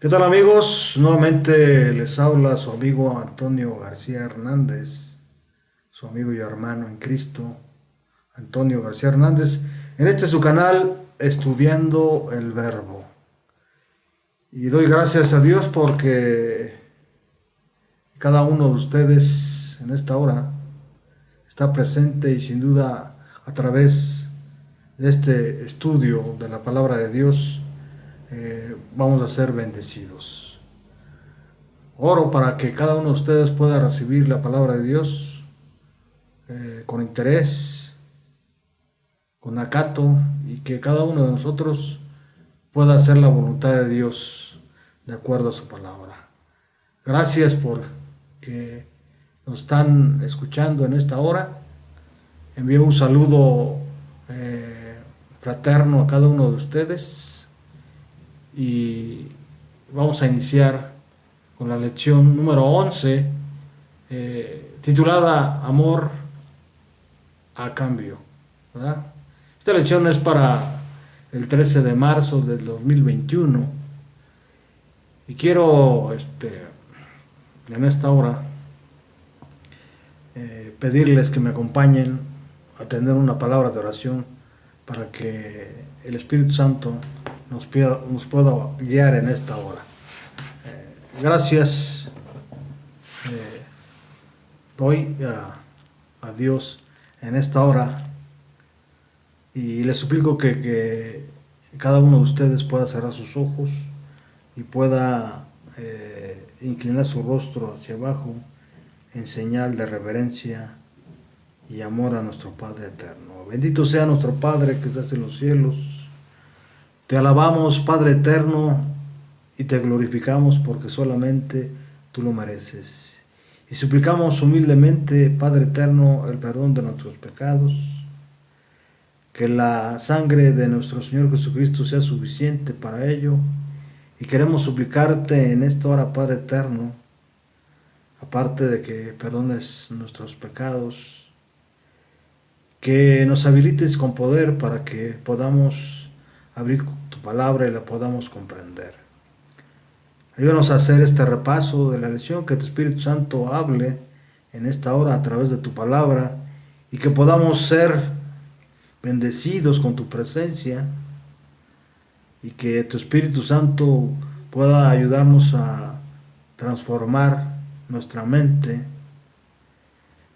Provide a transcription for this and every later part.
¿Qué tal amigos? Nuevamente les habla su amigo Antonio García Hernández, su amigo y hermano en Cristo, Antonio García Hernández, en este su canal Estudiando el Verbo. Y doy gracias a Dios porque cada uno de ustedes en esta hora está presente y sin duda a través de este estudio de la palabra de Dios vamos a ser bendecidos. Oro para que cada uno de ustedes pueda recibir la palabra de Dios con interés, con acato, y que cada uno de nosotros pueda hacer la voluntad de Dios de acuerdo a su palabra. Gracias por que nos están escuchando en esta hora. Envío un saludo fraterno a cada uno de ustedes y vamos a iniciar con la lección número 11, titulada Amor a cambio, ¿verdad? Esta lección es para el 13 de marzo del 2021 y quiero en esta hora pedirles que me acompañen a tener una palabra de oración para que el Espíritu Santo nos pueda guiar en esta hora. Gracias doy a Dios en esta hora y les suplico que cada uno de ustedes pueda cerrar sus ojos y pueda inclinar su rostro hacia abajo en señal de reverencia y amor a nuestro Padre eterno. Bendito sea nuestro Padre que estás en los cielos. Te alabamos, Padre eterno, y te glorificamos porque solamente tú lo mereces. Y suplicamos humildemente, Padre eterno, el perdón de nuestros pecados, que la sangre de nuestro Señor Jesucristo sea suficiente para ello. Y queremos suplicarte en esta hora, Padre eterno, aparte de que perdones nuestros pecados, que nos habilites con poder para que podamos abrir tu palabra y la podamos comprender. Ayúdanos a hacer este repaso de la lección, que tu Espíritu Santo hable en esta hora a través de tu palabra y que podamos ser bendecidos con tu presencia y que tu Espíritu Santo pueda ayudarnos a transformar nuestra mente,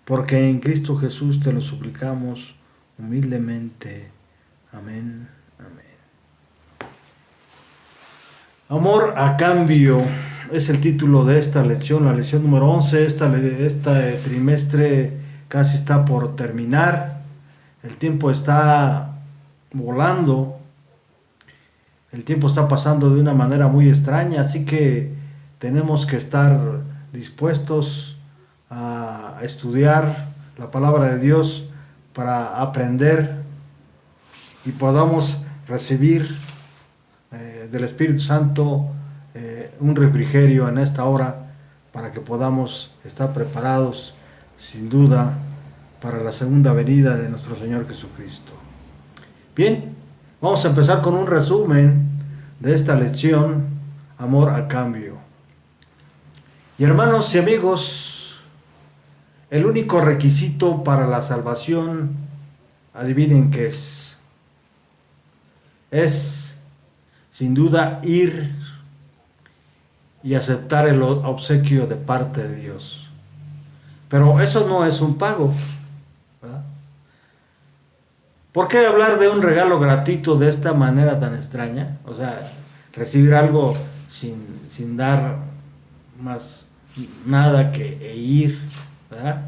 porque en Cristo Jesús te lo suplicamos humildemente. Amén. Amén. Amor a cambio es el título de esta lección, la lección número 11. Este trimestre casi está por terminar. El tiempo está volando. El tiempo está pasando de una manera muy extraña, así que tenemos que estar dispuestos a estudiar la palabra de Dios para aprender y podamos recibir del Espíritu Santo un refrigerio en esta hora para que podamos estar preparados sin duda para la segunda venida de nuestro Señor Jesucristo. Bien, vamos a empezar con un resumen de esta lección, amor a cambio. Y hermanos y amigos, el único requisito para la salvación, adivinen qué es. Es sin duda ir y aceptar el obsequio de parte de Dios. Pero eso no es un pago, ¿verdad? ¿Por qué hablar de un regalo gratuito de esta manera tan extraña? O sea, recibir algo sin dar más nada que ir, ¿verdad?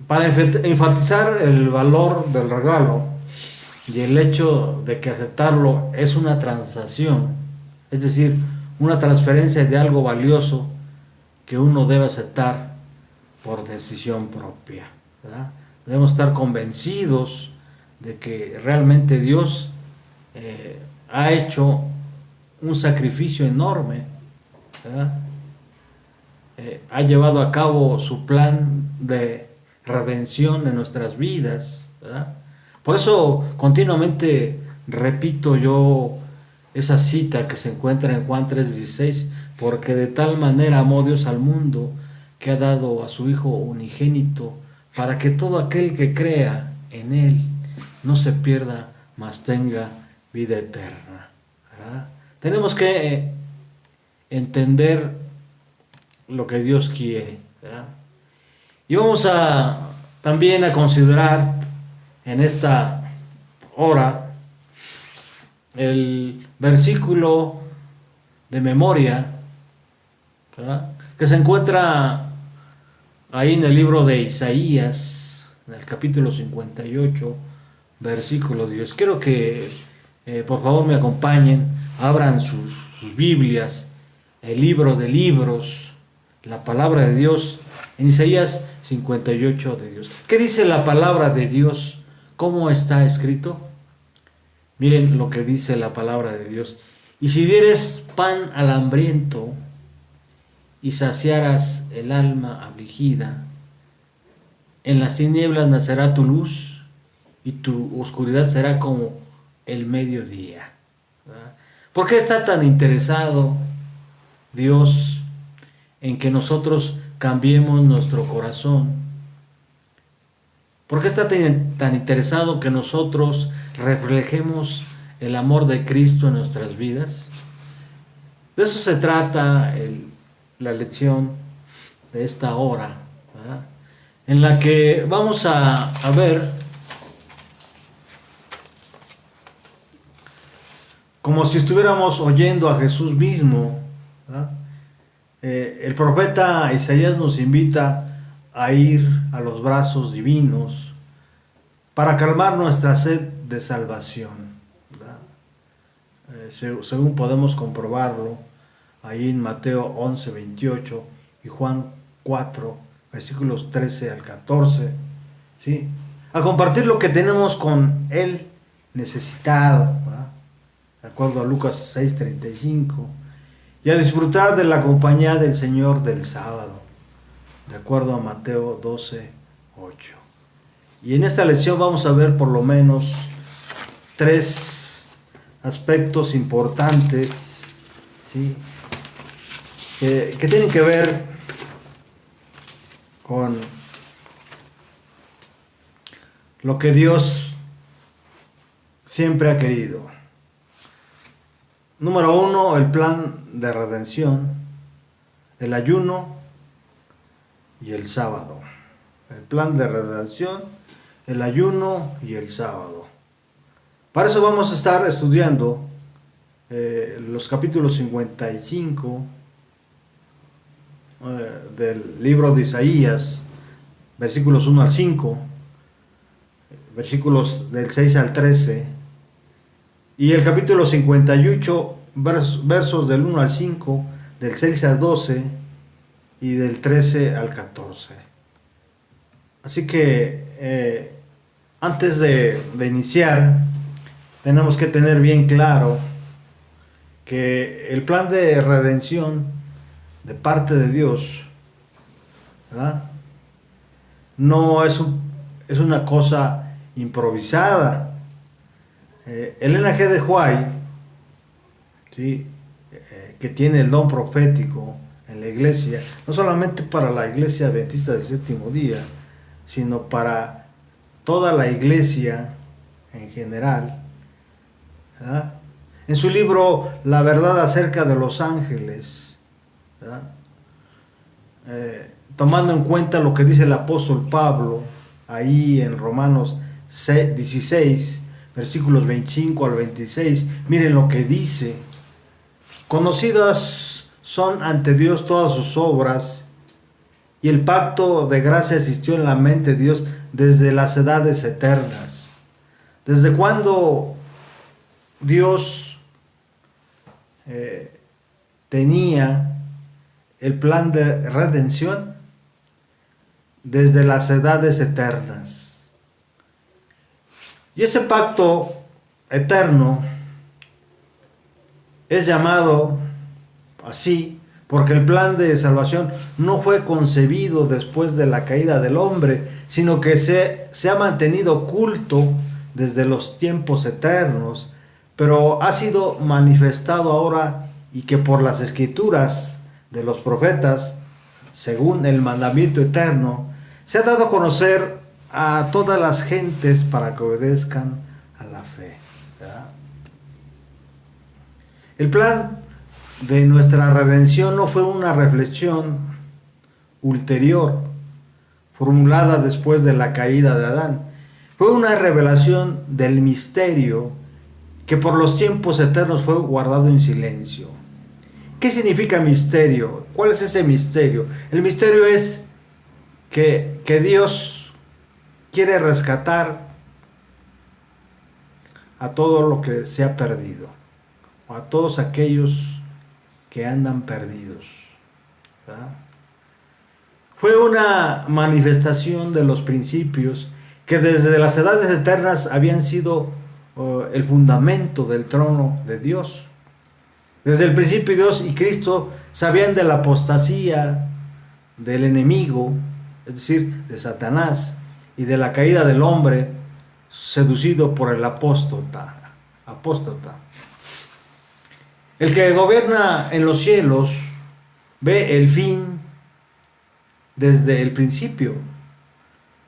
Para enfatizar el valor del regalo y el hecho de que aceptarlo es una transacción, es decir, una transferencia de algo valioso que uno debe aceptar por decisión propia, ¿verdad? Debemos estar convencidos de que realmente Dios ha hecho un sacrificio enorme, ¿verdad? Ha llevado a cabo su plan de redención en nuestras vidas, ¿verdad? Por eso continuamente repito yo esa cita que se encuentra en Juan 3:16, porque de tal manera amó Dios al mundo que ha dado a su Hijo unigénito, para que todo aquel que crea en Él no se pierda, mas tenga vida eterna. ¿Verdad? Tenemos que entender lo que Dios quiere, ¿verdad? Y vamos también a considerar en esta hora el versículo de memoria, ¿verdad?, que se encuentra ahí en el libro de Isaías, en el capítulo 58, versículo 10. Quiero que por favor me acompañen, abran sus Biblias, el libro de libros, la palabra de Dios, en Isaías 58 de Dios. ¿Qué dice la palabra de Dios? ¿Cómo está escrito? Miren lo que dice la palabra de Dios. Y si dieres pan al hambriento y saciaras el alma afligida, en las tinieblas nacerá tu luz y tu oscuridad será como el mediodía. ¿Verdad? ¿Por qué está tan interesado Dios en que nosotros cambiemos nuestro corazón? ¿Por qué está tan interesado que nosotros reflejemos el amor de Cristo en nuestras vidas? De eso se trata la lección de esta hora, ¿verdad?, en la que vamos a ver como si estuviéramos oyendo a Jesús mismo, ¿verdad? El profeta Isaías nos invita a ir a los brazos divinos para calmar nuestra sed de salvación, ¿verdad? Según podemos comprobarlo ahí en Mateo 11:28 y Juan 4, versículos 13 al 14, ¿sí?, a compartir lo que tenemos con Él necesitado, ¿verdad?, de acuerdo a Lucas 6:35, y a disfrutar de la compañía del Señor del sábado, de acuerdo a Mateo 12:8. Y en esta lección vamos a ver por lo menos 3 aspectos importantes, ¿sí?, que tienen que ver con lo que Dios siempre ha querido. Número 1, el plan de redención, el ayuno y el sábado. El plan de redención, el ayuno y el sábado. Para eso vamos a estar estudiando los capítulos 55 del libro de Isaías, versículos 1 al 5, versículos del 6 al 13, y el capítulo 58, versos del 1 al 5, del 6 al 12 y del 13 al 14. Así que antes de iniciar, tenemos que tener bien claro que el plan de redención de parte de Dios, ¿verdad?, no es una cosa improvisada. Elena G. de White, ¿sí?, que tiene el don profético en la iglesia, no solamente para la iglesia adventista del séptimo día, sino para toda la iglesia en general, ¿verdad?, en su libro La verdad acerca de los ángeles, ¿verdad?, tomando en cuenta lo que dice el apóstol Pablo ahí en Romanos 16, versículos 25 al 26, miren lo que dice: conocidas son ante Dios todas sus obras, y el pacto de gracia existió en la mente de Dios desde las edades eternas. ¿Desde cuándo Dios tenía el plan de redención? Desde las edades eternas. Y ese pacto eterno es llamado así porque el plan de salvación no fue concebido después de la caída del hombre, sino que se ha mantenido oculto desde los tiempos eternos, pero ha sido manifestado ahora y que por las escrituras de los profetas, según el mandamiento eterno, se ha dado a conocer a todas las gentes para que obedezcan a la fe, ¿verdad? El plan de nuestra redención no fue una reflexión ulterior, formulada después de la caída de Adán. Fue una revelación del misterio que por los tiempos eternos fue guardado en silencio. ¿Qué significa misterio? ¿Cuál es ese misterio? El misterio es que Dios quiere rescatar a todo lo que se ha perdido, o a todos aquellos que andan perdidos, ¿verdad? Fue una manifestación de los principios que desde las edades eternas habían sido el fundamento del trono de Dios. Desde el principio Dios y Cristo sabían de la apostasía del enemigo, es decir, de Satanás, y de la caída del hombre seducido por el apóstata. El que gobierna en los cielos ve el fin desde el principio,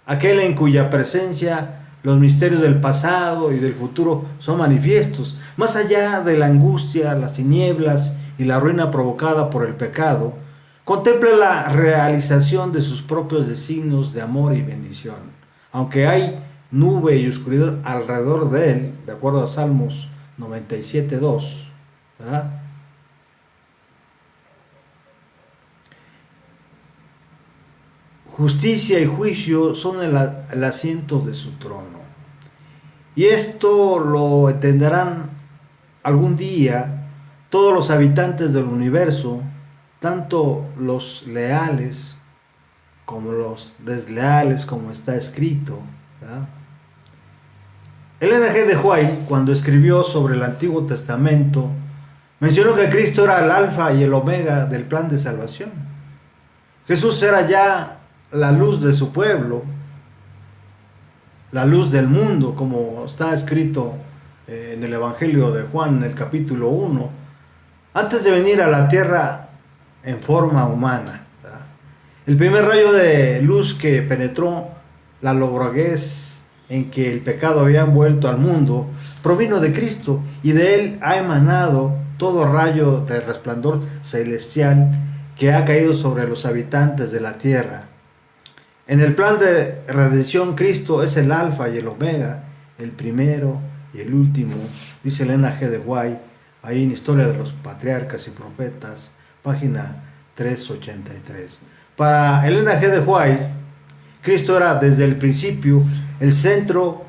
aquel en cuya presencia los misterios del pasado y del futuro son manifiestos, más allá de la angustia, las tinieblas y la ruina provocada por el pecado, contempla la realización de sus propios designios de amor y bendición. Aunque hay nube y oscuridad alrededor de él, de acuerdo a Salmos 97:2, ¿verdad? Justicia y juicio son el asiento de su trono. Y esto lo entenderán algún día todos los habitantes del universo, tanto los leales como los desleales, como está escrito, ¿verdad? Elena G. de White, cuando escribió sobre el Antiguo Testamento, mencionó que Cristo era el alfa y el omega del plan de salvación. Jesús era ya la luz de su pueblo, la luz del mundo, como está escrito en el Evangelio de Juan, en el capítulo 1, antes de venir a la tierra en forma humana, ¿verdad? El primer rayo de luz que penetró la lobreguez en que el pecado había envuelto al mundo provino de Cristo, y de él ha emanado todo rayo de resplandor celestial que ha caído sobre los habitantes de la tierra. En el plan de redención, Cristo es el alfa y el omega, el primero y el último, dice Elena G. de White, ahí en Historia de los Patriarcas y Profetas, página 383. Para Elena G. de White, Cristo era desde el principio el centro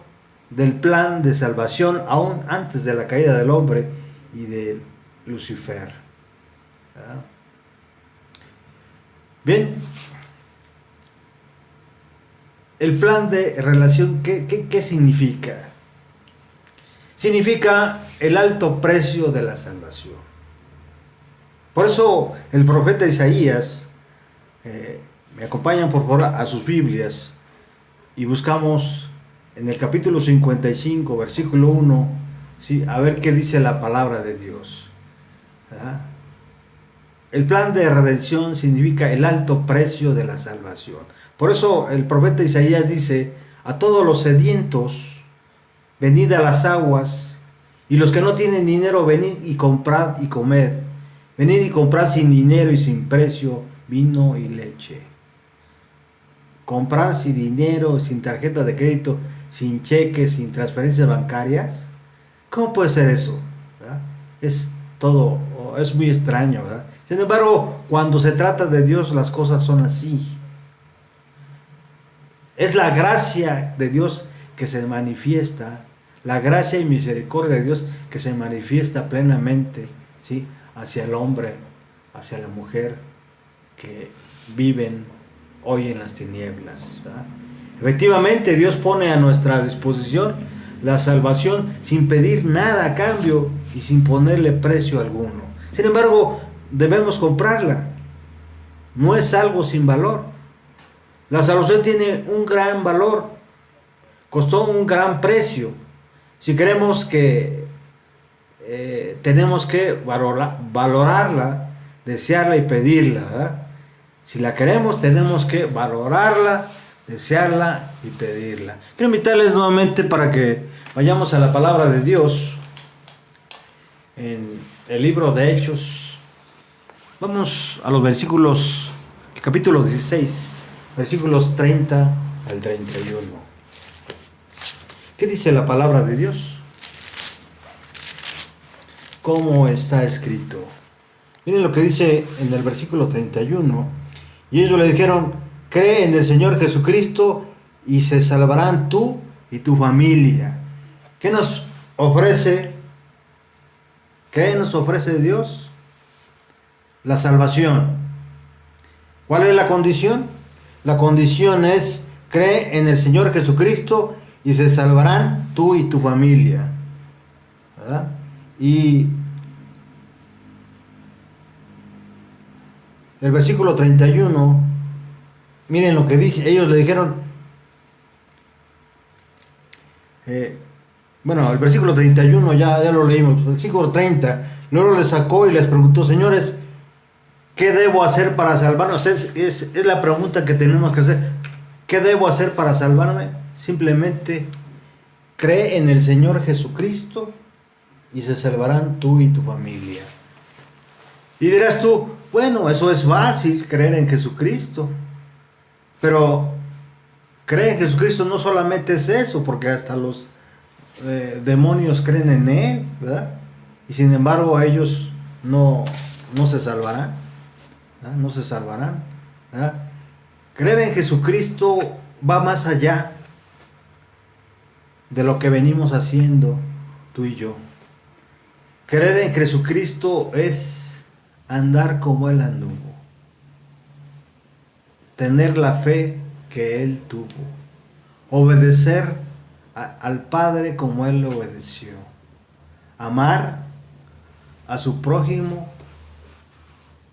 del plan de salvación, aún antes de la caída del hombre y de Lucifer, ¿verdad? Bien, el plan de relación, ¿qué significa? Significa el alto precio de la salvación. Por eso el profeta Isaías, me acompañan por favor a sus Biblias y buscamos en el capítulo 55, versículo 1, ¿sí? A ver qué dice la palabra de Dios, ¿verdad? El plan de redención significa el alto precio de la salvación. Por eso el profeta Isaías dice: a todos los sedientos, venid a las aguas, y los que no tienen dinero, venid y comprad y comed. Venid y comprad sin dinero y sin precio vino y leche. Comprar sin dinero, sin tarjeta de crédito, sin cheques, sin transferencias bancarias. ¿Cómo puede ser eso? ¿Verdad? Es muy extraño, ¿verdad? Sin embargo, cuando se trata de Dios, las cosas son así. Es la gracia de Dios que se manifiesta, la gracia y misericordia de Dios que se manifiesta plenamente, ¿sí?, hacia el hombre, hacia la mujer que viven hoy en las tinieblas, ¿verdad? Efectivamente, Dios pone a nuestra disposición la salvación sin pedir nada a cambio y sin ponerle precio alguno. Sin embargo, debemos comprarla. No es algo sin valor. La salvación tiene un gran valor, costó un gran precio. Si queremos que tenemos que valorarla, desearla y pedirla, ¿verdad? Si la queremos, tenemos que valorarla, desearla y pedirla. Quiero invitarles nuevamente para que vayamos a la palabra de Dios en el libro de Hechos. Vamos a los versículos, el capítulo 16, versículos 30 al 31. ¿Qué dice la palabra de Dios? ¿Cómo está escrito? Miren lo que dice en el versículo 31. Y ellos le dijeron: cree en el Señor Jesucristo y se salvarán tú y tu familia. ¿Qué nos ofrece? ¿Qué nos ofrece Dios? La salvación. ¿Cuál es la condición? La condición es: cree en el Señor Jesucristo y se salvarán tú y tu familia. ¿Verdad? Y el versículo 31, miren lo que dice. Ellos le dijeron, el versículo 31 ya lo leímos. El versículo 30, luego les sacó y les preguntó: señores, ¿qué debo hacer para salvarnos? Es la pregunta que tenemos que hacer. ¿Qué debo hacer para salvarme? Simplemente cree en el Señor Jesucristo y se salvarán tú y tu familia. Y dirás tú: bueno, eso es fácil, creer en Jesucristo. Pero creer en Jesucristo no solamente es eso, porque hasta los demonios creen en Él, ¿verdad? Y sin embargo ellos no se salvarán, ¿verdad? No se salvarán, ¿verdad? Creer en Jesucristo va más allá de lo que venimos haciendo tú y yo. Creer en Jesucristo es andar como Él anduvo, tener la fe que Él tuvo, obedecer al Padre como Él le obedeció, amar a su prójimo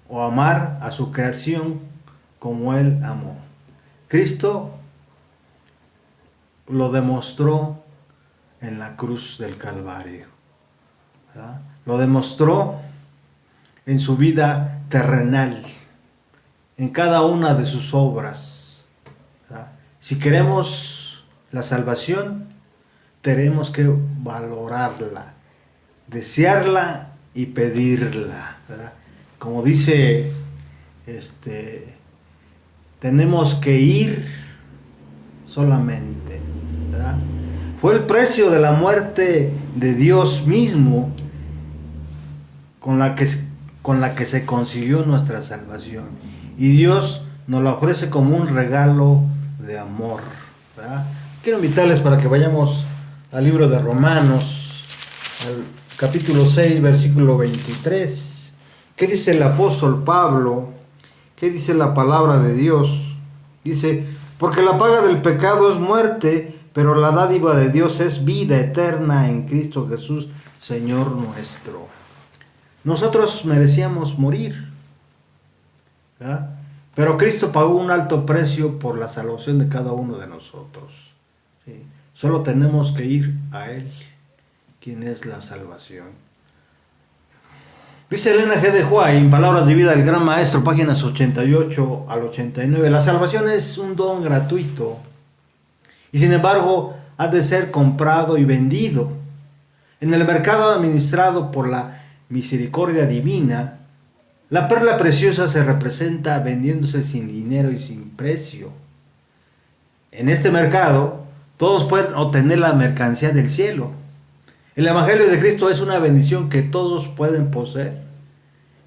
o amar a su creación como Él amó. Cristo lo demostró en la cruz del Calvario, ¿verdad? Lo demostró en su vida terrenal, en cada una de sus obras, ¿verdad? Si queremos la salvación, tenemos que valorarla, desearla y pedirla, ¿verdad? Como dice, tenemos que ir solamente, ¿verdad? Fue el precio de la muerte de Dios mismo con la que se consiguió nuestra salvación. Y Dios nos la ofrece como un regalo de amor, ¿verdad? Quiero invitarles para que vayamos al libro de Romanos, al capítulo 6, versículo 23. ¿Qué dice el apóstol Pablo? ¿Qué dice la palabra de Dios? Dice: porque la paga del pecado es muerte, pero la dádiva de Dios es vida eterna en Cristo Jesús, Señor nuestro. Nosotros merecíamos morir, ¿verdad? Pero Cristo pagó un alto precio por la salvación de cada uno de nosotros, ¿sí? Solo tenemos que ir a Él, quien es la salvación. Dice Elena G. de White, en Palabras de Vida del Gran Maestro, páginas 88 al 89, la salvación es un don gratuito y sin embargo ha de ser comprado y vendido. En el mercado administrado por la misericordia divina, la perla preciosa se representa vendiéndose sin dinero y sin precio. En este mercado, todos pueden obtener la mercancía del cielo. El Evangelio de Cristo es una bendición que todos pueden poseer.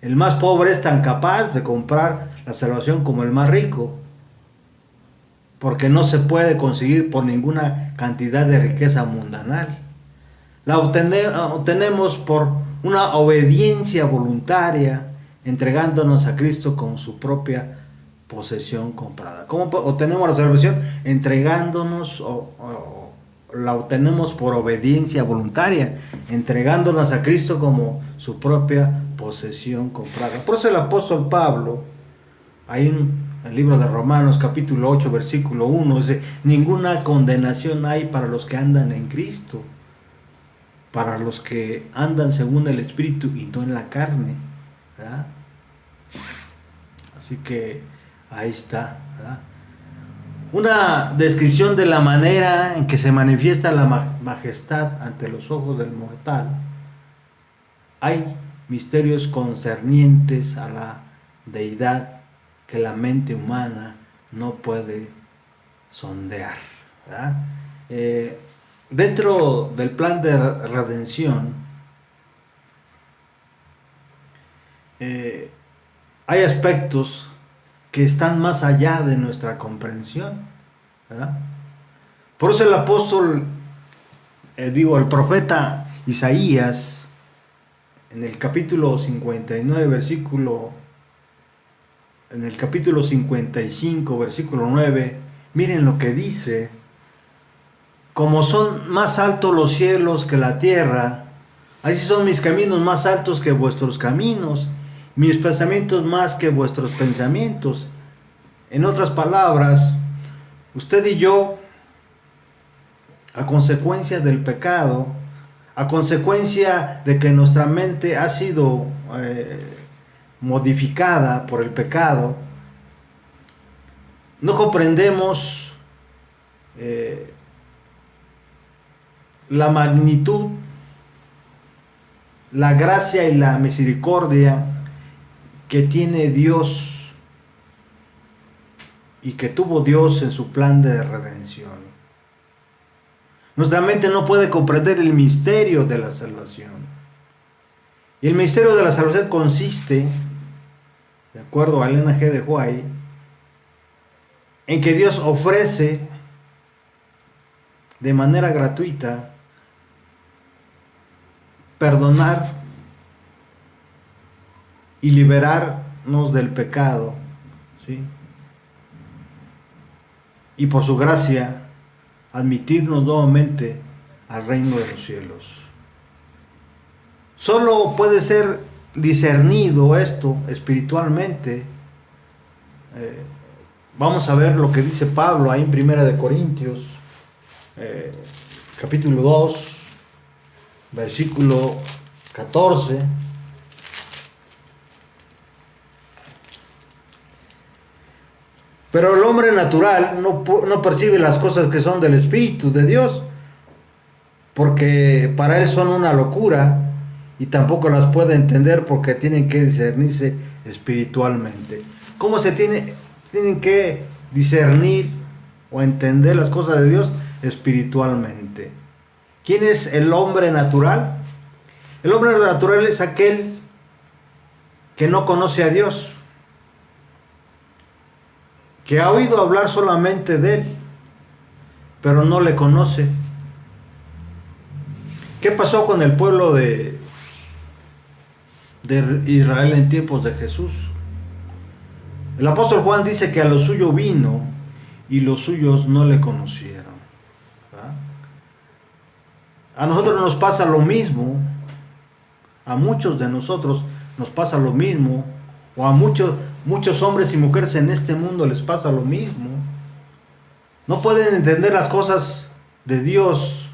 El más pobre es tan capaz de comprar la salvación como el más rico, porque no se puede conseguir por ninguna cantidad de riqueza mundanal. La obtenemos por una obediencia voluntaria, entregándonos a Cristo como su propia posesión comprada. ¿Cómo obtenemos la salvación? Entregándonos, la obtenemos por obediencia voluntaria, entregándonos a Cristo como su propia posesión comprada. Por eso el apóstol Pablo, ahí en el libro de Romanos capítulo 8 versículo 1, dice: ninguna condenación hay para los que andan en Cristo. para los que andan según el Espíritu y no en la carne, ¿verdad? Así que ahí está, ¿verdad? Una descripción de la manera en que se manifiesta la majestad ante los ojos del mortal. Hay misterios concernientes a la deidad que la mente humana no puede sondear, ¿verdad? Dentro del plan de redención hay aspectos que están más allá de nuestra comprensión, ¿verdad? Por eso el apóstol, el profeta Isaías, en el capítulo 59, en el capítulo 55, versículo 9, miren lo que dice: como son más altos los cielos que la tierra, así son mis caminos más altos que vuestros caminos, mis pensamientos más que vuestros pensamientos. En otras palabras, usted y yo, a consecuencia del pecado, a consecuencia de que nuestra mente ha sido modificada por el pecado, no comprendemos la magnitud, la gracia y la misericordia que tiene Dios y que tuvo Dios en su plan de redención. Nuestra mente no puede comprender el misterio de la salvación. Y el misterio de la salvación consiste, de acuerdo a Elena G. de White, en que Dios ofrece de manera gratuita perdonar y liberarnos del pecado, ¿sí? Y por su gracia admitirnos nuevamente al reino de los cielos. Solo puede ser discernido esto espiritualmente. Vamos a ver lo que dice Pablo ahí en Primera de Corintios, capítulo 2, versículo 14. Pero el hombre natural no percibe las cosas que son del Espíritu de Dios, porque para él son una locura, y tampoco las puede entender porque tienen que discernirse espiritualmente. ¿Cómo se tienen que discernir o entender las cosas de Dios? Espiritualmente. ¿Quién es el hombre natural? El hombre natural es aquel que no conoce a Dios, que ha oído hablar solamente de Él, pero no le conoce. ¿Qué pasó con el pueblo de Israel en tiempos de Jesús? El apóstol Juan dice que a lo suyo vino y los suyos no le conocieron, ¿verdad? A nosotros nos pasa lo mismo, a muchos de nosotros nos pasa lo mismo, o a muchos hombres y mujeres en este mundo les pasa lo mismo. No pueden entender las cosas de Dios,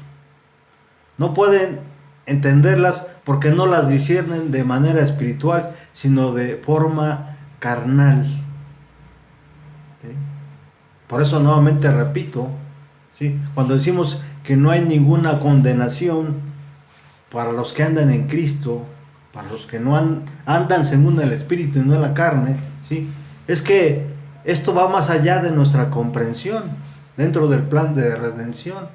no pueden entenderlas porque no las disciernen de manera espiritual, sino de forma carnal. ¿Sí? Por eso nuevamente repito, ¿sí? Cuando decimos que no hay ninguna condenación para los que andan en Cristo, para los que no andan según el Espíritu y no en la carne, ¿sí? Es que esto va más allá de nuestra comprensión dentro del plan de redención.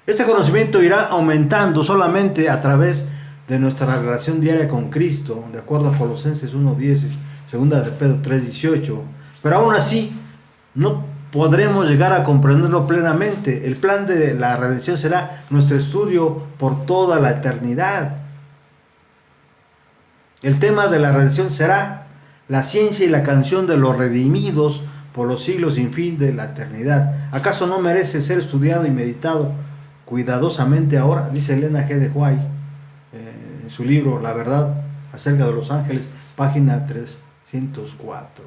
Este conocimiento irá aumentando solamente a través de nuestra relación diaria con Cristo, de acuerdo a Colosenses 1:10 y 2 de Pedro 3:18. Pero aún así no podremos llegar a comprenderlo plenamente. El plan de la redención será nuestro estudio por toda la eternidad. El tema de la redención será la ciencia y la canción de los redimidos por los siglos sin fin de la eternidad. ¿Acaso no merece ser estudiado y meditado cuidadosamente ahora? Dice Elena G. de White en su libro La verdad acerca de los ángeles, página 304.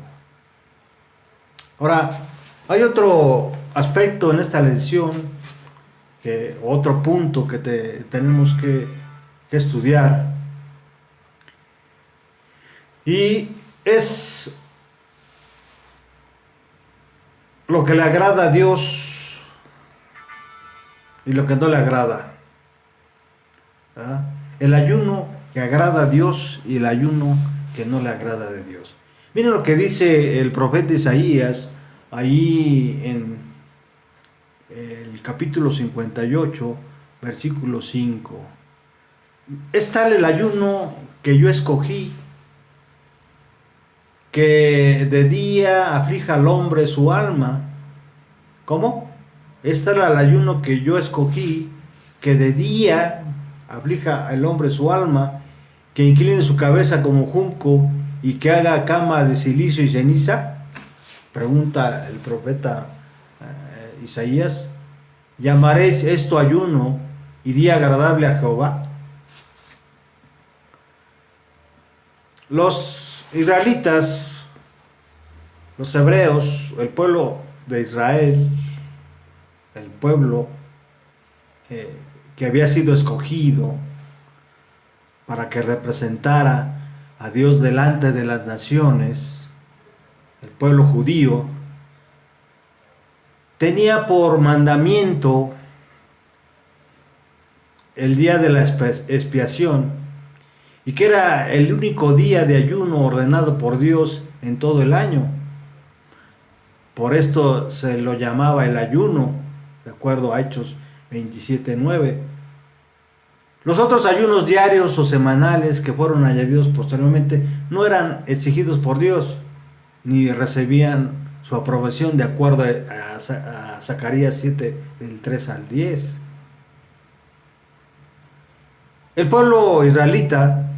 Ahora, hay otro aspecto en esta lección, otro punto que tenemos que que estudiar. Y es lo que le agrada a Dios y lo que no le agrada. ¿Verdad? El ayuno que agrada a Dios y el ayuno que no le agrada de Dios. Miren lo que dice el profeta Isaías ahí en el capítulo 58, versículo 5. Es tal el ayuno que yo escogí, que de día aflija al hombre su alma. ¿Cómo? Es tal el ayuno que yo escogí, que de día aflija al hombre su alma, que incline su cabeza como junco y que haga cama de silicio y ceniza. Pregunta el profeta Isaías. ¿Llamaréis esto ayuno y día agradable a Jehová? Los israelitas, los hebreos, el pueblo de Israel, el pueblo que había sido escogido para que representara a Dios delante de las naciones, el pueblo judío, tenía por mandamiento el día de la expiación, y que era el único día de ayuno ordenado por Dios en todo el año. Por esto se lo llamaba el ayuno, de acuerdo a Hechos 27:9. Los otros ayunos diarios o semanales que fueron añadidos posteriormente no eran exigidos por Dios, ni recibían su aprobación de acuerdo a Zacarías 7, del 3 al 10. El pueblo israelita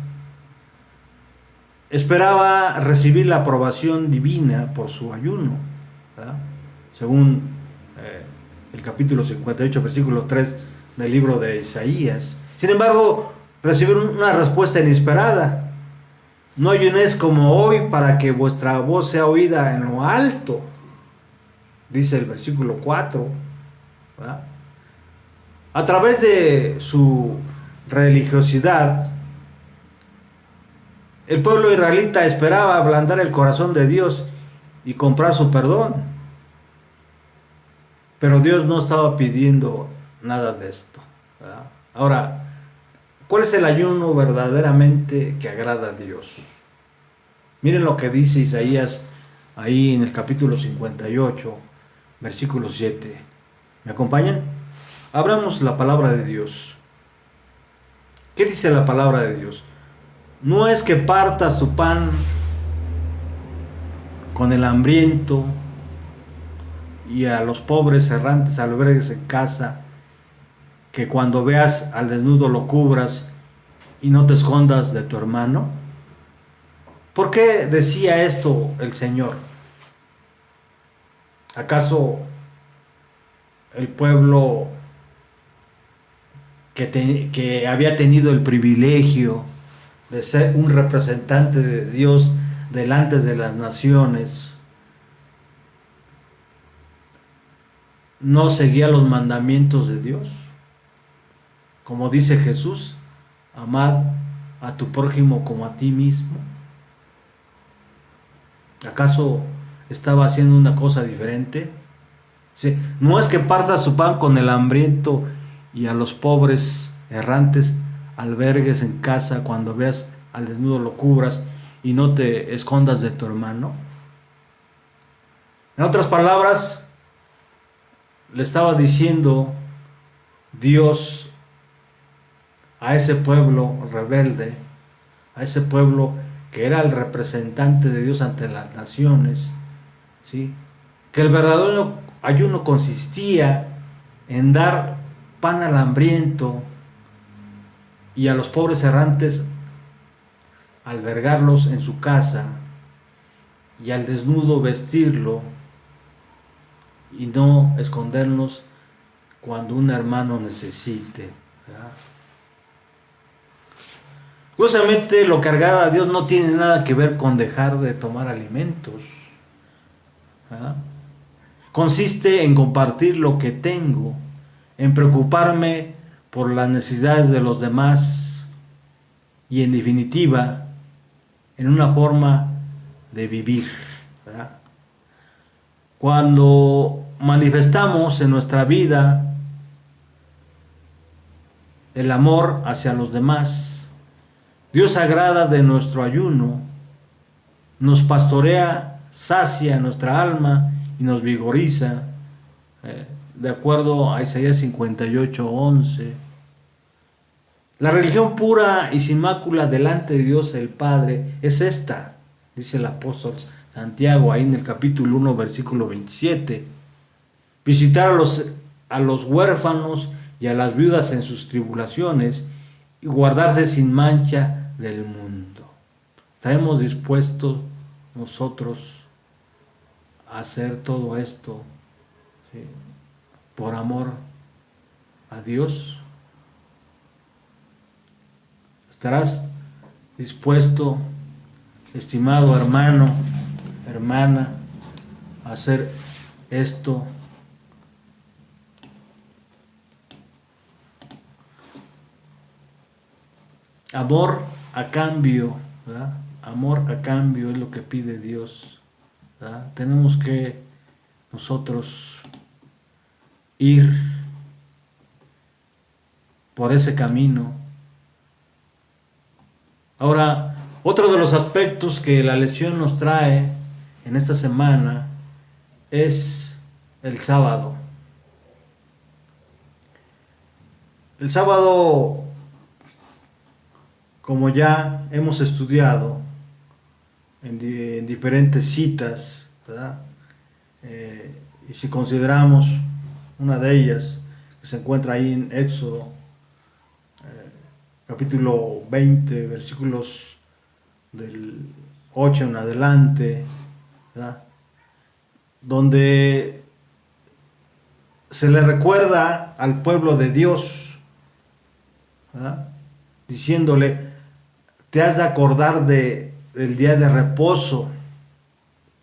esperaba recibir la aprobación divina por su ayuno, ¿verdad? Según el capítulo 58, versículo 3 del libro de Isaías. Sin embargo, recibieron una respuesta inesperada. No ayunéis como hoy para que vuestra voz sea oída en lo alto, dice el versículo 4, ¿verdad? A través de su religiosidad, el pueblo israelita esperaba ablandar el corazón de Dios y comprar su perdón. Pero Dios no estaba pidiendo nada de esto, ¿verdad? Ahora, ¿cuál es el ayuno verdaderamente que agrada a Dios? Miren lo que dice Isaías ahí en el capítulo 58, versículo 7. ¿Me acompañan? Abramos la palabra de Dios. ¿Qué dice la palabra de Dios? No es que partas tu pan con el hambriento y a los pobres errantes albergues en casa, que cuando veas al desnudo lo cubras y no te escondas de tu hermano. ¿Por qué decía esto el Señor? ¿Acaso el pueblo que había tenido el privilegio de ser un representante de Dios delante de las naciones no seguía los mandamientos de Dios? Como dice Jesús, amad a tu prójimo como a ti mismo. ¿Acaso estaba haciendo una cosa diferente? Sí, no es que partas su pan con el hambriento y a los pobres errantes albergues en casa, cuando veas al desnudo lo cubras y no te escondas de tu hermano. En otras palabras, le estaba diciendo Dios a ese pueblo rebelde, a ese pueblo que era el representante de Dios ante las naciones, ¿sí?, que el verdadero ayuno consistía en dar pan al hambriento y a los pobres errantes albergarlos en su casa, y al desnudo vestirlo y no escondernos cuando un hermano necesite, ¿verdad? Curiosamente, lo que agrada a Dios no tiene nada que ver con dejar de tomar alimentos, ¿verdad? Consiste en compartir lo que tengo, en preocuparme por las necesidades de los demás, y en definitiva en una forma de vivir, ¿verdad? Cuando manifestamos en nuestra vida el amor hacia los demás, Dios se agrada de nuestro ayuno, nos pastorea, sacia nuestra alma y nos vigoriza, de acuerdo a Isaías 58:11. La religión pura y sin mácula delante de Dios el Padre es esta, dice el apóstol Santiago ahí en el capítulo 1, versículo 27. Visitar a los huérfanos y a las viudas en sus tribulaciones y guardarse sin mancha del mundo. ¿Estaremos dispuestos nosotros a hacer todo esto, ¿sí?, por amor a Dios? ¿Estarás dispuesto, estimado hermano, hermana, a hacer esto? Amor a cambio, ¿verdad? Amor a cambio es lo que pide Dios, ¿verdad? Tenemos que nosotros ir por ese camino. Ahora, otro de los aspectos que la lección nos trae en esta semana es el sábado. El sábado, como ya hemos estudiado en diferentes citas, ¿verdad? Y si consideramos una de ellas que se encuentra ahí en Éxodo, capítulo 20, versículos del 8 en adelante, ¿verdad?, donde se le recuerda al pueblo de Dios, ¿verdad?, diciéndole: te has de acordar del día de reposo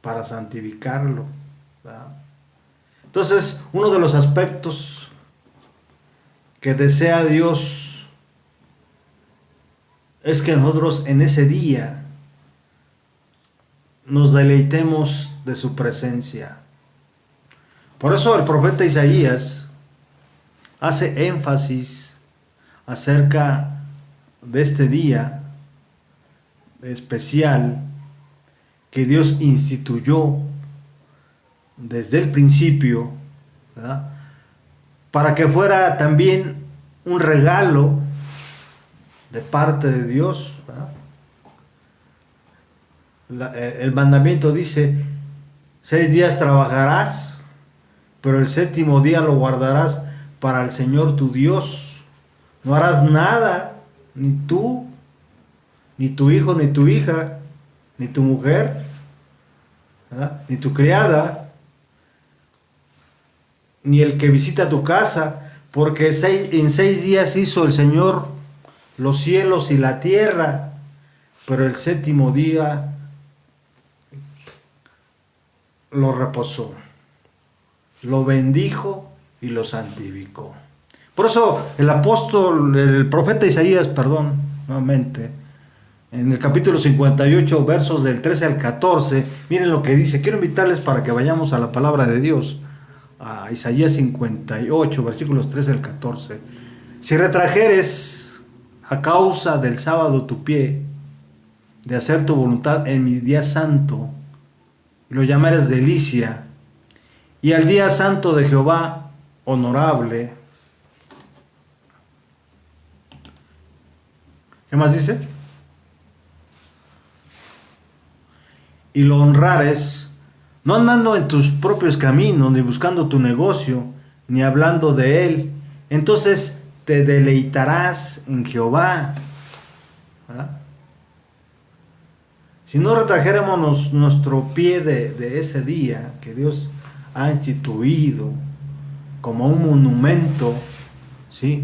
para santificarlo, ¿verdad? Entonces, uno de los aspectos que desea Dios es que nosotros en ese día nos deleitemos de su presencia. Por eso el profeta Isaías hace énfasis acerca de este día especial que Dios instituyó desde el principio, ¿verdad?, para que fuera también un regalo de parte de Dios, ¿verdad? El mandamiento dice: 6 días trabajarás, pero el 7º día lo guardarás para el Señor tu Dios. No harás nada, ni tú, ni tu hijo, ni tu hija, ni tu mujer, ¿verdad?, ni tu criada, ni el que visita tu casa, porque en 6 días hizo el Señor los cielos y la tierra, pero el 7º día lo reposó, lo bendijo y lo santificó. Por eso el profeta Isaías, nuevamente, en el capítulo 58, versos del 13 al 14, miren lo que dice. Quiero invitarles para que vayamos a la palabra de Dios, a Isaías 58, versículos 13 al 14. Si retrajeres a causa del sábado tu pie, de hacer tu voluntad en mi día santo, y lo llamares delicia, y al día santo de Jehová honorable. ¿Qué más dice? Y lo honrares, no andando en tus propios caminos, ni buscando tu negocio, ni hablando de él, entonces te deleitarás en Jehová. ¿Verdad? Si no retrajéramos nuestro pie de ese día que Dios ha instituido como un monumento, ¿sí?,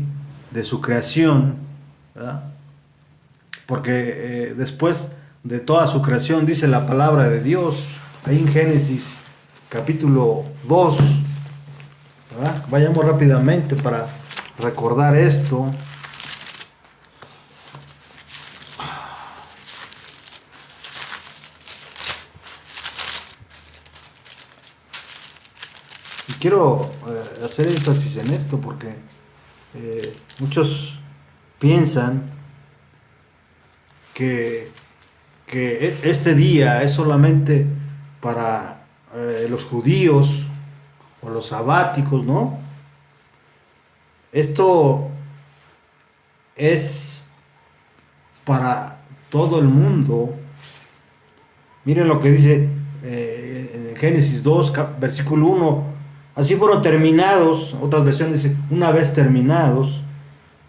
de su creación, ¿verdad?, porque después de toda su creación, dice la palabra de Dios ahí en Génesis capítulo 2, ¿verdad? Vayamos rápidamente para recordar esto. quiero hacer énfasis en esto porque muchos piensan que este día es solamente para los judíos o los sabáticos, ¿no? Esto es para todo el mundo. Miren lo que dice en Génesis 2, versículo 1. Así fueron terminados, otras versiones dicen, una vez terminados,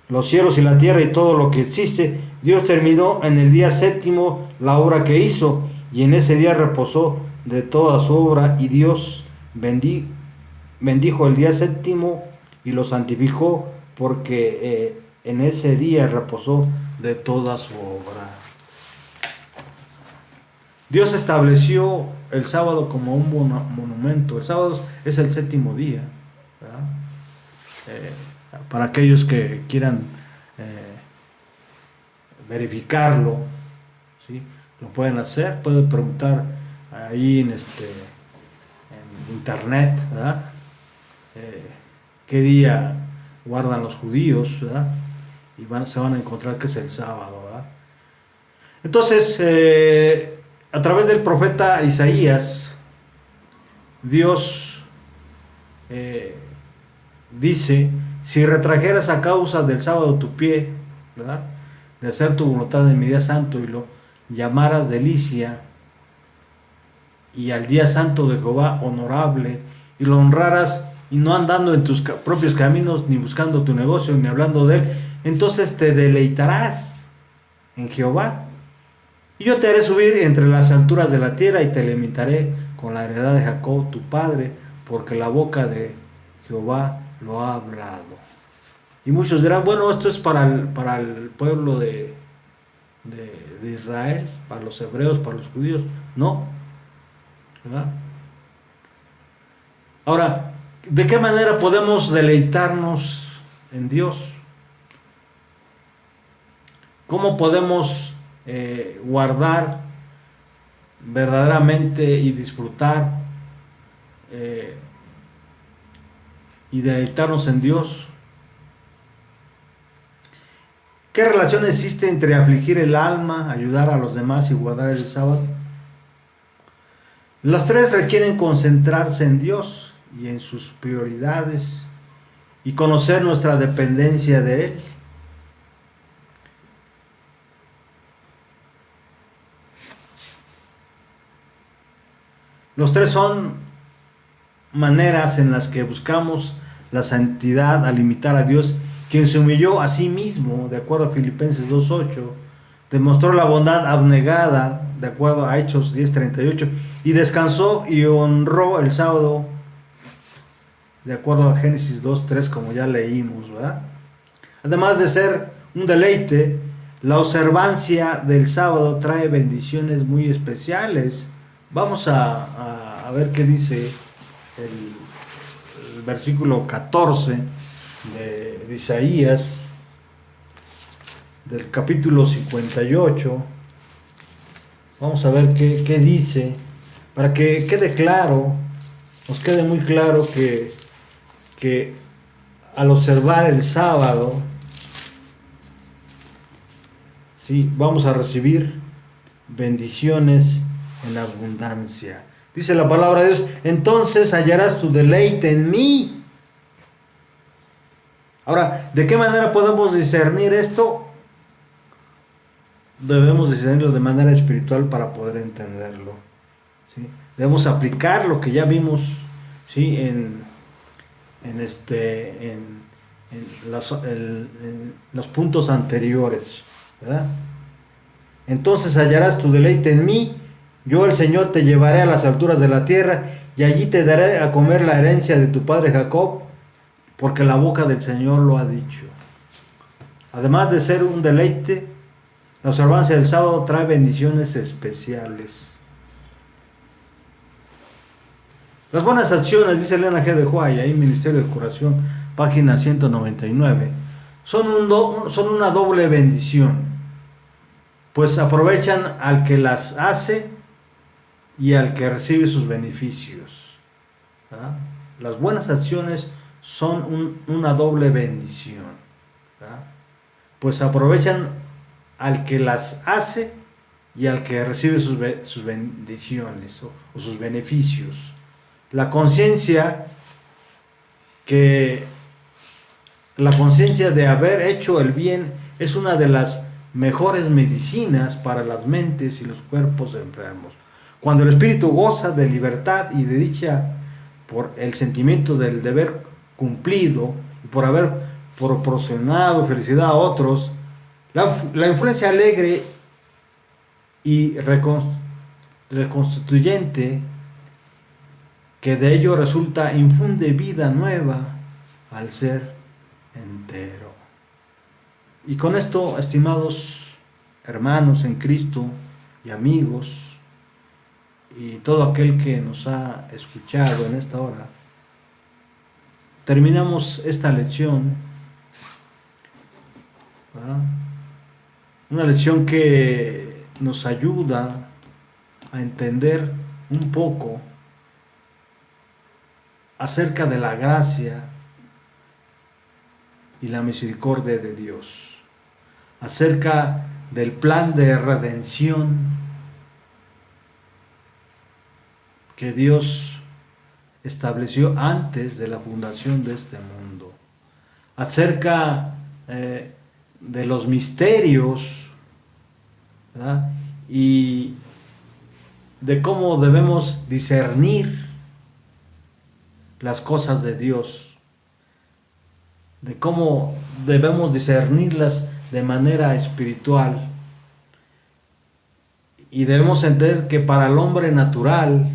los cielos y la tierra y todo lo que existe. Dios terminó en el día séptimo la obra que hizo, y en ese día reposó de toda su obra, y Dios bendijo el día séptimo y lo santificó, porque en ese día reposó de toda su obra. Dios estableció el sábado como un monumento. El sábado es el séptimo día, ¿verdad? Para aquellos que quieran verificarlo, ¿sí? Lo pueden hacer, pueden preguntar ahí en internet, ¿verdad? ¿Qué día guardan los judíos, ¿verdad? Y se van a encontrar que es el sábado, ¿verdad? Entonces, a través del profeta Isaías, Dios dice: si retrajeras a causa del sábado tu pie, ¿verdad?, de hacer tu voluntad en mi día santo, y lo llamaras delicia, y al día santo de Jehová honorable, y lo honraras, y no andando en tus propios caminos, ni buscando tu negocio, ni hablando de él, entonces te deleitarás en Jehová, y yo te haré subir entre las alturas de la tierra, y te limitaré con la heredad de Jacob tu padre, porque la boca de Jehová lo ha hablado. Y muchos dirán: bueno, esto es para el pueblo de Israel, para los hebreos, para los judíos. No, ¿verdad? Ahora, ¿de qué manera podemos deleitarnos en Dios? ¿Cómo podemos guardar verdaderamente y disfrutar y deleitarnos en Dios? ¿Qué relación existe entre afligir el alma, ayudar a los demás y guardar el sábado? Las tres requieren concentrarse en Dios y en sus prioridades y conocer nuestra dependencia de Él. Los tres son maneras en las que buscamos la santidad al imitar a Dios, quien se humilló a sí mismo, de acuerdo a Filipenses 2:8, demostró la bondad abnegada, de acuerdo a Hechos 10:38, y descansó y honró el sábado, de acuerdo a Génesis 2:3, como ya leímos, ¿verdad? Además de ser un deleite, la observancia del sábado trae bendiciones muy especiales. Vamos a ver qué dice el versículo 14 de Isaías, del capítulo 58. Vamos a ver qué dice, para que quede claro, nos quede muy claro que al observar el sábado, sí, vamos a recibir bendiciones en abundancia. Dice la palabra de Dios: entonces hallarás tu deleite en mí. Ahora, ¿de qué manera podemos discernir esto? Debemos discernirlo de manera espiritual para poder entenderlo, ¿sí? Debemos aplicar lo que ya vimos, ¿sí?, en los puntos anteriores, ¿verdad? Entonces hallarás tu deleite en mí. Yo, el Señor, te llevaré a las alturas de la tierra, y allí te daré a comer la herencia de tu padre Jacob, porque la boca del Señor lo ha dicho. Además de ser un deleite, la observancia del sábado trae bendiciones especiales. Las buenas acciones, dice Elena G. de White, ahí Ministerio de Curación, página 199, son una doble bendición, pues aprovechan al que las hace y al que recibe sus beneficios, ¿verdad? las buenas acciones son una doble bendición, ¿verdad? Pues aprovechan al que las hace y al que recibe sus bendiciones o sus beneficios. La conciencia que la conciencia de haber hecho el bien es una de las mejores medicinas para las mentes y los cuerpos enfermos. Cuando el espíritu goza de libertad y de dicha por el sentimiento del deber cumplido y por haber proporcionado felicidad a otros, la influencia alegre y reconstituyente que de ello resulta infunde vida nueva al ser entero. Y con esto, estimados hermanos en Cristo y amigos, y todo aquel que nos ha escuchado en esta hora, terminamos esta lección, ¿verdad? Una lección que nos ayuda a entender un poco acerca de la gracia y la misericordia de Dios, acerca del plan de redención que Dios estableció antes de la fundación de este mundo, acerca de los misterios, ¿verdad? Y de cómo debemos discernir las cosas de Dios, de cómo debemos discernirlas de manera espiritual. Y debemos entender que para el hombre natural,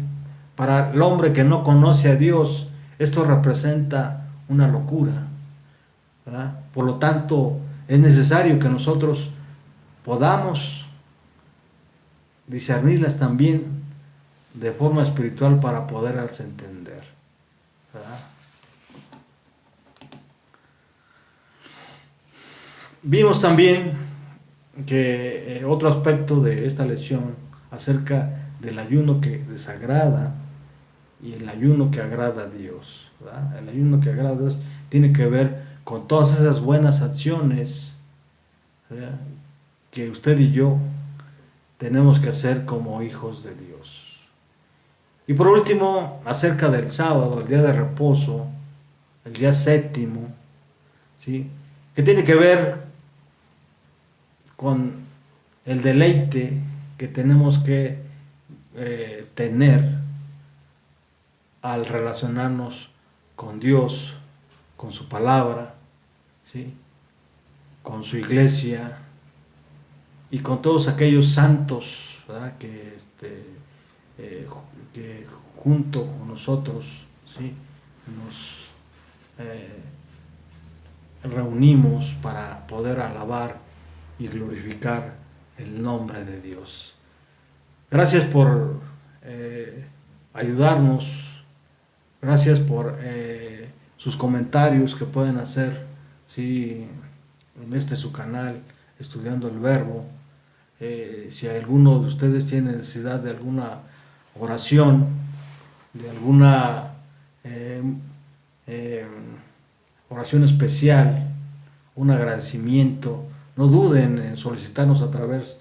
para el hombre que no conoce a Dios, esto representa una locura, ¿verdad? Por lo tanto, es necesario que nosotros podamos discernirlas también de forma espiritual para poderlas entender, ¿verdad? Vimos también que otro aspecto de esta lección acerca del ayuno que desagrada y el ayuno que agrada a Dios, ¿verdad? El ayuno que agrada a Dios tiene que ver con todas esas buenas acciones, ¿verdad?, que usted y yo tenemos que hacer como hijos de Dios. Y por último, acerca del sábado, el día de reposo, el día séptimo, ¿sí?, que tiene que ver con el deleite que tenemos que tener al relacionarnos con Dios, con su palabra, ¿sí?, con su iglesia y con todos aquellos santos, ¿verdad?, que junto con nosotros, ¿sí?, nos reunimos para poder alabar y glorificar el nombre de Dios. Gracias por ayudarnos, gracias por sus comentarios que pueden hacer, ¿sí?, en su canal, Estudiando el Verbo. Si alguno de ustedes tiene necesidad de alguna oración, de alguna oración especial, un agradecimiento, no duden en solicitarnos a través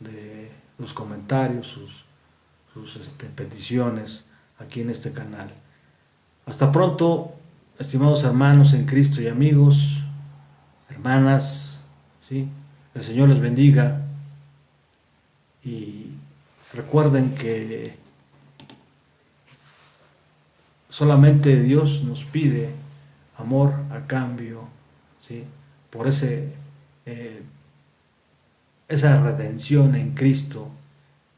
de los comentarios, sus peticiones aquí en este canal. Hasta pronto, estimados hermanos en Cristo y amigos, hermanas, ¿sí? El Señor les bendiga y recuerden que solamente Dios nos pide amor a cambio, ¿sí?, por esa redención en Cristo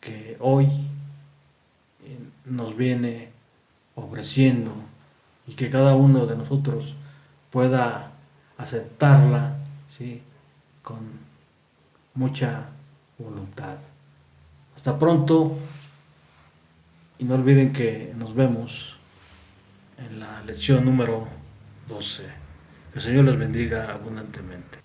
que hoy nos viene ofreciendo, y que cada uno de nosotros pueda aceptarla, ¿sí?, con mucha voluntad. Hasta pronto, y no olviden que nos vemos en la lección número 12. Que el Señor les bendiga abundantemente.